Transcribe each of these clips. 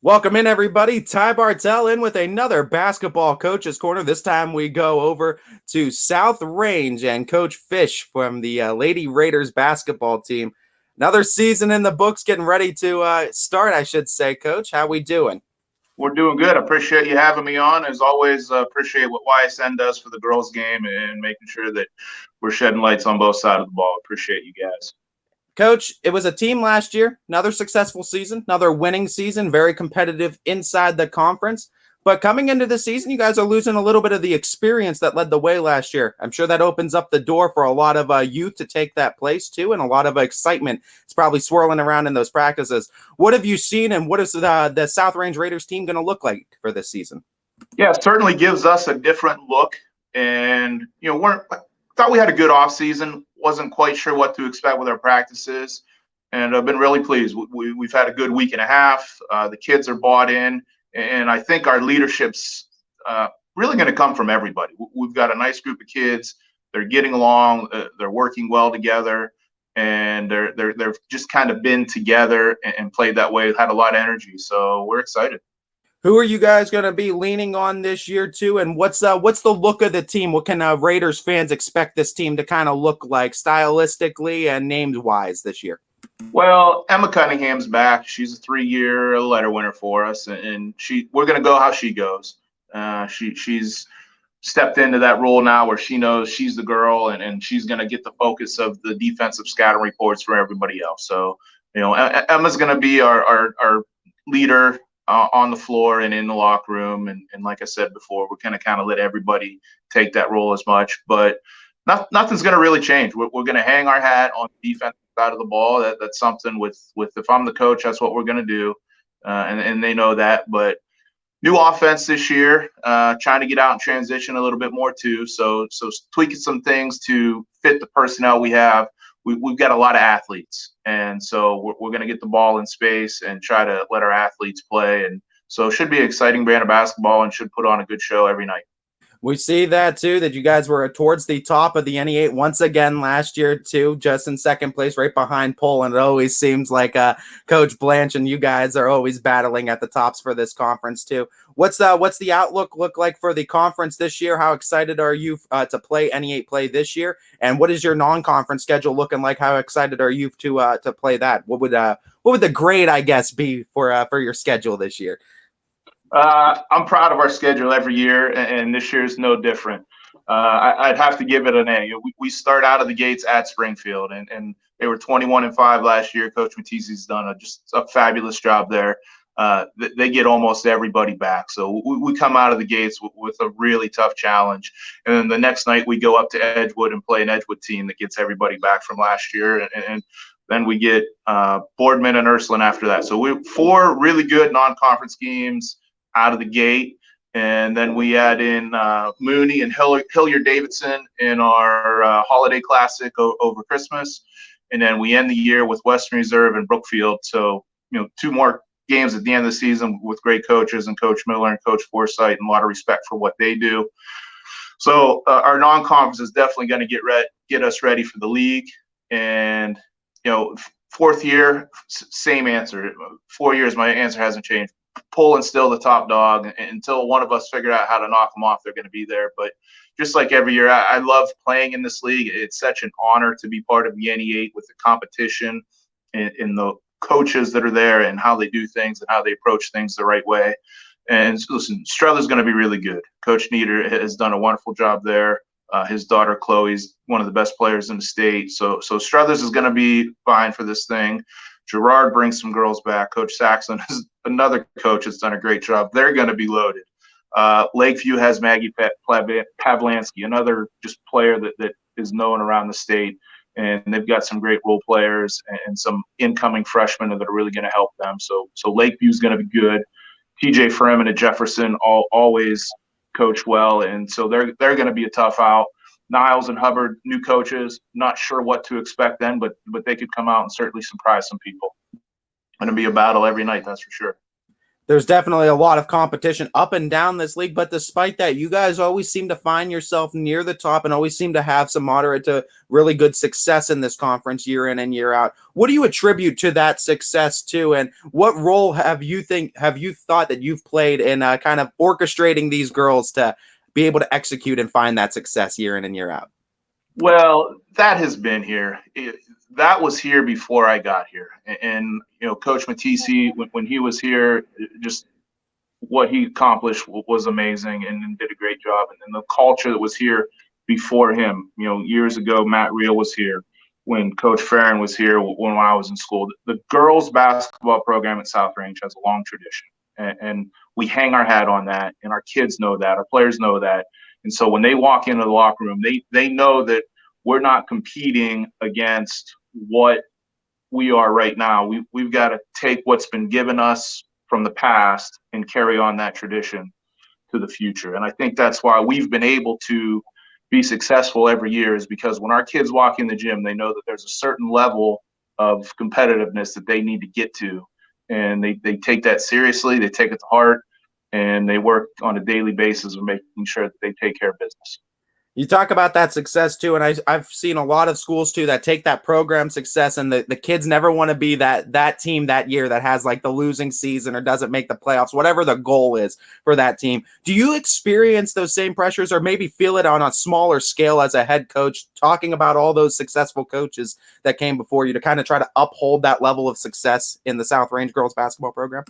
Welcome in, everybody. Ty Bartell in with another Basketball Coaches Corner. This time we go over to South Range and Coach Fish from the Lady Raiders basketball team. Another season in the books, getting ready to start, I should say. Coach, how we doing? We're doing good. I appreciate you having me on. As always, appreciate what YSN does for the girls' game and making sure that we're shedding lights on both sides of the ball. Appreciate you guys. Coach, it was a team last year, another successful season, another winning season, very competitive inside the conference. But coming into the season, you guys are losing a little bit of the experience that led the way last year. I'm sure that opens up the door for a lot of youth to take that place too, and a lot of excitement. It's probably swirling around in those practices. What have you seen, and what is the South Range Raiders team going to look like for this season? Yeah, it certainly gives us a different look. And, thought we had a good offseason. Wasn't quite sure what to expect with our practices. And I've been really pleased. We've had a good week and a half. The kids are bought in. And I think our leadership's really going to come from everybody. We've got a nice group of kids. They're getting along. They're working well together. And they've just kind of been together and played that way. Had a lot of energy. So we're excited. Who are you guys going to be leaning on this year too? And what's the look of the team? What can Raiders fans expect this team to kind of look like stylistically and named wise this year? Well, Emma Cunningham's back. She's a 3-year letter winner for us, and we're going to go how she goes. She's stepped into that role now where she knows she's the girl, and she's going to get the focus of the defensive scouting reports for everybody else. So, Emma's going to be our leader on the floor and in the locker room. And like I said before, we're going to kind of let everybody take that role as much. But nothing's going to really change. We're going to hang our hat on the defensive side of the ball. That's something with if I'm the coach, that's what we're going to do. And they know that. But new offense this year, trying to get out and transition a little bit more too. So tweaking some things to fit the personnel we have. We've got a lot of athletes, and so we're going to get the ball in space and try to let our athletes play. And so it should be an exciting brand of basketball and should put on a good show every night. We see that too, that you guys were towards the top of the NE8 once again last year too, just in second place, right behind Poland. It always seems like Coach Blanche and you guys are always battling at the tops for this conference too. What's the outlook look like for the conference this year? How excited are you to play NE8 play this year? And what is your non-conference schedule looking like? How excited are you to play that? What would the grade, I guess, be for your schedule this year? I'm proud of our schedule every year, and this year is no different. I'd have to give it an A. We start out of the gates at Springfield, and they were 21-5 last year. Coach Matizzi's done just a fabulous job there. They get almost everybody back. So we come out of the gates with a really tough challenge. And then the next night we go up to Edgewood and play an Edgewood team that gets everybody back from last year. And then we get Boardman and Ursuline after that. So we 4 really good non-conference games out of the gate, and then we add in Mooney and Hilliard-Davidson in our holiday classic over Christmas, and then we end the year with Western Reserve and Brookfield. So 2 more games at the end of the season with great coaches and Coach Miller and Coach Forsythe, and a lot of respect for what they do. So our non-conference is definitely going to get us ready for the league. And 4th year, same answer. 4 years, my answer hasn't changed. Poland's still the top dog. Until one of us figure out how to knock them off, they're going to be there. But just like every year, I love playing in this league. It's such an honor to be part of the NE8 with the competition and the coaches that are there and how they do things and how they approach things the right way. And listen, Struther's going to be really good. Coach Nieder has done a wonderful job there. His daughter Chloe's one of the best players in the state. So Struthers is going to be fine for this thing. Gerard brings some girls back. Coach Saxon is another coach that's done a great job. They're going to be loaded. Lakeview has Maggie Pavlansky, another just player that is known around the state. And they've got some great role players and some incoming freshmen that are really going to help them. So Lakeview's going to be good. TJ Freeman and Jefferson always coach well, and so they're going to be a tough out. Niles and Hubbard, new coaches, not sure what to expect then, but they could come out and certainly surprise some people. Going to be a battle every night, that's for sure. There's definitely a lot of competition up and down this league, but despite that, you guys always seem to find yourself near the top and always seem to have some moderate to really good success in this conference year in and year out. What do you attribute to that success to, and what role have you thought that you've played in kind of orchestrating these girls to be able to execute and find that success year in and year out? Well, that has been here. That was here before I got here. And Coach Matisse, when he was here, just what he accomplished was amazing and did a great job. And then the culture that was here before him, years ago, Matt Reel was here. When Coach Farron was here, when I was in school, the girls basketball program at South Range has a long tradition. And we hang our hat on that, and our kids know that, our players know that. And so when they walk into the locker room, they know that we're not competing against what we are right now. We've got to take what's been given us from the past and carry on that tradition to the future. And I think that's why we've been able to be successful every year, is because when our kids walk in the gym, they know that there's a certain level of competitiveness that they need to get to. And they take that seriously, they take it to heart, and they work on a daily basis of making sure that they take care of business. You talk about that success too, and I've seen a lot of schools too that take that program success, and the kids never want to be that team that year that has like the losing season or doesn't make the playoffs, whatever the goal is for that team. Do you experience those same pressures, or maybe feel it on a smaller scale as a head coach, talking about all those successful coaches that came before you to kind of try to uphold that level of success in the South Range girls basketball program?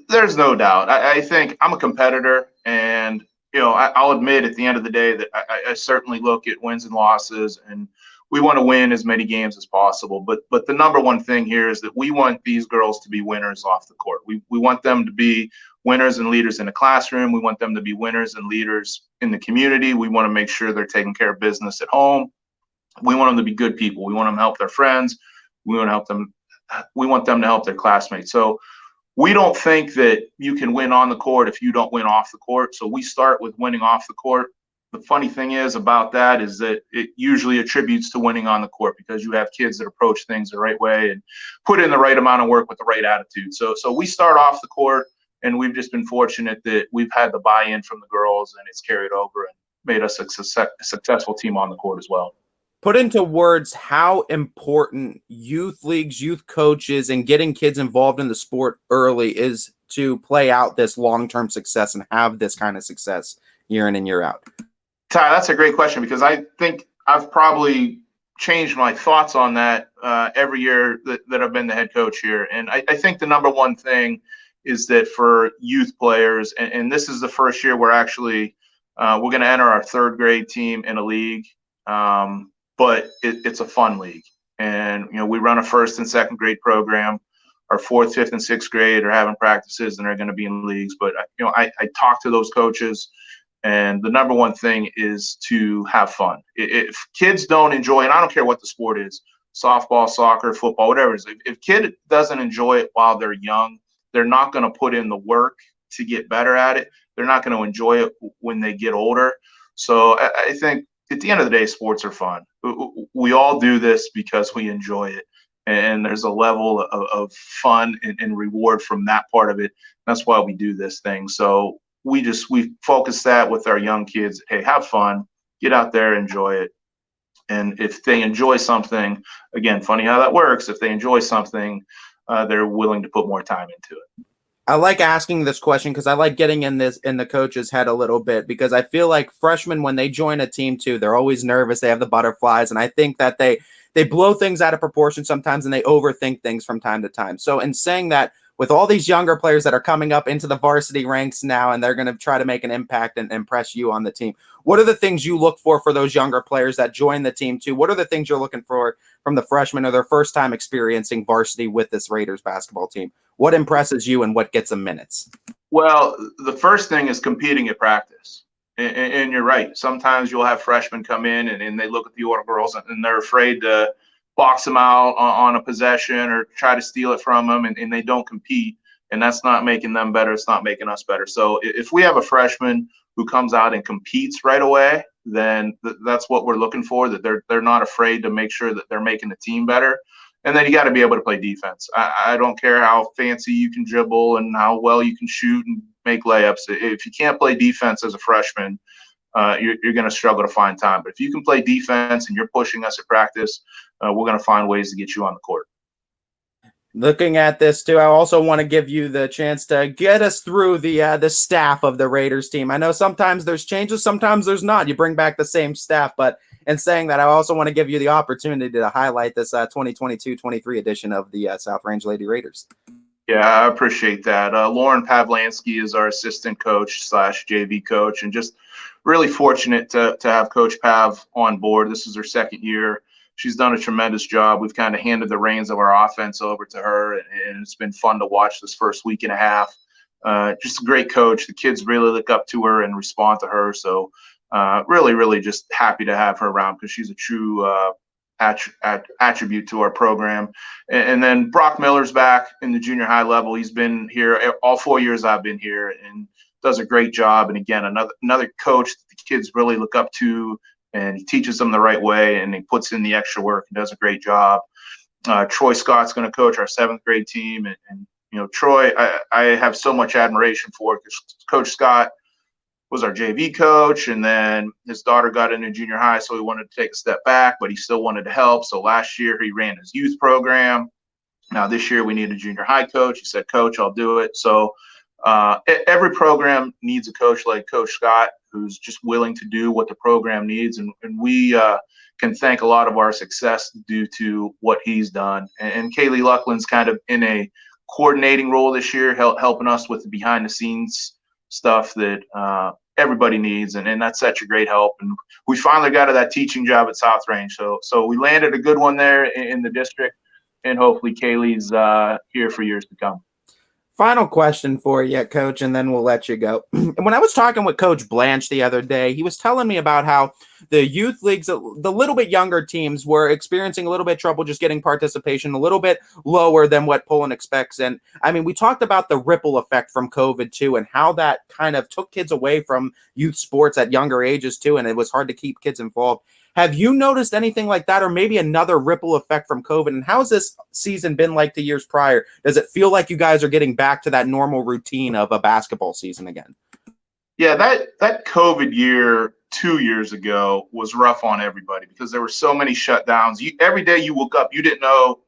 There's no doubt. I think I'm a competitor, and I'll admit at the end of the day that I certainly look at wins and losses, and we want to win as many games as possible. But the number one thing here is that we want these girls to be winners off the court. We want them to be winners and leaders in the classroom. We want them to be winners and leaders in the community. We want to make sure they're taking care of business at home. We want them to be good people. We want them to help their friends. We want them to help their classmates. So we don't think that you can win on the court if you don't win off the court. So we start with winning off the court. The funny thing is about that is that it usually attributes to winning on the court, because you have kids that approach things the right way and put in the right amount of work with the right attitude. So we start off the court, and we've just been fortunate that we've had the buy-in from the girls, and it's carried over and made us a successful team on the court as well. Put into words how important youth leagues, youth coaches, and getting kids involved in the sport early is to play out this long-term success and have this kind of success year in and year out. Ty, that's a great question, because I think I've probably changed my thoughts on that every year that I've been the head coach here. And I think the number one thing is that for youth players, and this is the first year we're actually we're going to enter our third grade team in a league. But it's a fun league, and we run a first and second grade program. Our fourth, fifth, and sixth grade are having practices, and they're going to be in leagues. But I talk to those coaches, and the number one thing is to have fun. If kids don't enjoy, and I don't care what the sport is, softball, soccer, football, whatever it is, if kid doesn't enjoy it while they're young, they're not going to put in the work to get better at it. They're not going to enjoy it when they get older. So I think at the end of the day, sports are fun. We all do this because we enjoy it, and there's a level of fun and reward from that part of it. That's why we do this thing. So we focus that with our young kids. Hey, have fun, get out there, enjoy it. And if they enjoy something, again, funny how that works. If they enjoy something, they're willing to put more time into it. I like asking this question because I like getting in the coach's head a little bit, because I feel like freshmen, when they join a team too, they're always nervous. They have the butterflies. And I think that they blow things out of proportion sometimes, and they overthink things from time to time. So in saying that, with all these younger players that are coming up into the varsity ranks now, and they're going to try to make an impact and impress you on the team, what are the things you look for those younger players that join the team too? What are the things you're looking for from the freshmen or their first time experiencing varsity with this Raiders basketball team? What impresses you and what gets them minutes? Well, the first thing is competing at practice. And you're right. Sometimes you'll have freshmen come in and they look at the older girls and they're afraid to box them out on a possession or try to steal it from them, and they don't compete. And that's not making them better. It's not making us better. So if we have a freshman who comes out and competes right away, then that's what we're looking for, that they're not afraid to make sure that they're making the team better. And then you got to be able to play defense. I don't care how fancy you can dribble and how well you can shoot and make layups. If you can't play defense as a freshman, you're going to struggle to find time. But if you can play defense and you're pushing us at practice, we're going to find ways to get you on the court. Looking at this too, I also want to give you the chance to get us through the staff of the Raiders team. I know sometimes there's changes, sometimes there's not. You bring back the same staff, but in saying that, I also want to give you the opportunity to highlight this 2022-23 edition of the South Range Lady Raiders. Yeah, I appreciate that. Lauren Pavlansky is our assistant coach / JV coach, and just really fortunate to have Coach Pav on board. This is her second year. She's done a tremendous job. We've kind of handed the reins of our offense over to her, and it's been fun to watch this first week and a half. Just a great coach. The kids really look up to her and respond to her. So really, really just happy to have her around because she's a true attribute to our program. And then Brock Miller's back in the junior high level. He's been here all 4 years I've been here and does a great job. And again, another coach that the kids really look up to, and he teaches them the right way, and he puts in the extra work and does a great job. Troy Scott's going to coach our 7th grade team. And you know, Troy, I have so much admiration for because Coach Scott was our JV coach, and then his daughter got into junior high, so he wanted to take a step back, but he still wanted to help. So last year he ran his youth program. Now this year we need a junior high coach. He said, Coach, I'll do it. So every program needs a coach like Coach Scott, who's just willing to do what the program needs. And we can thank a lot of our success due to what he's done. And Kaylee Luckland's kind of in a coordinating role this year, helping us with the behind the scenes stuff that everybody needs. And that's such a great help. And we finally got to that teaching job at South Range. So we landed a good one there in the district, and hopefully Kaylee's here for years to come. Final question for you, Coach, and then we'll let you go. When I was talking with Coach Blanche the other day, he was telling me about how the youth leagues, the little bit younger teams, were experiencing a little bit of trouble just getting participation, a little bit lower than what Poland expects. And I mean, we talked about the ripple effect from COVID too, and how that kind of took kids away from youth sports at younger ages too, and it was hard to keep kids involved. Have you noticed anything like that, or maybe another ripple effect from COVID? And how's this season been like the years prior? Does it feel like you guys are getting back to that normal routine of a basketball season again? Yeah, that COVID year 2 years ago was rough on everybody because there were so many shutdowns. Every day you woke up, you didn't know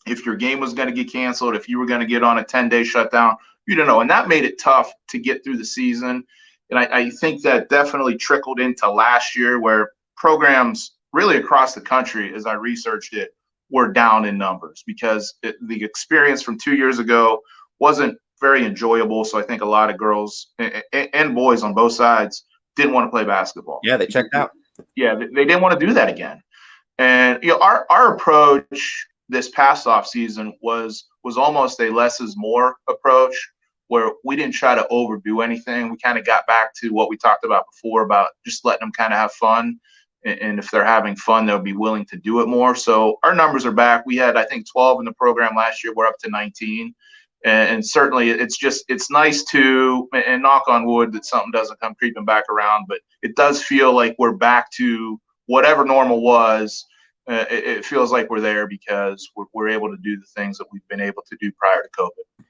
if your game was going to get canceled, if you were going to get on a 10-day shutdown. You didn't know, and that made it tough to get through the season. And I think that definitely trickled into last year, where programs really across the country, as I researched it, were down in numbers because the experience from 2 years ago wasn't very enjoyable. So I think a lot of girls and boys on both sides didn't want to play basketball. Yeah, they checked out. Yeah, they didn't want to do that again. And you know, our approach this past off season was almost a less is more approach, where we didn't try to overdo anything. We kind of got back to what we talked about before about just letting them kind of have fun. And if they're having fun, they'll be willing to do it more. So our numbers are back. We had, I think, 12 in the program last year. We're up to 19. And certainly it's nice to, and knock on wood that something doesn't come creeping back around, but it does feel like we're back to whatever normal was. It feels like we're there because we're able to do the things that we've been able to do prior to COVID.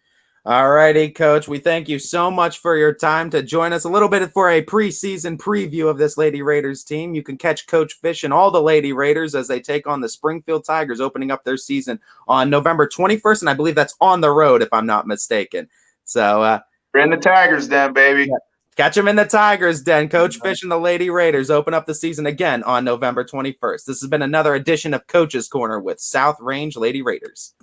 All righty, Coach. We thank you so much for your time to join us a little bit for a preseason preview of this Lady Raiders team. You can catch Coach Fish and all the Lady Raiders as they take on the Springfield Tigers, opening up their season on November 21st, and I believe that's on the road, if I'm not mistaken. So we're in the Tigers Den, baby. Yeah. Catch them in the Tigers Den. Coach Fish and the Lady Raiders open up the season again on November 21st. This has been another edition of Coach's Corner with South Range Lady Raiders.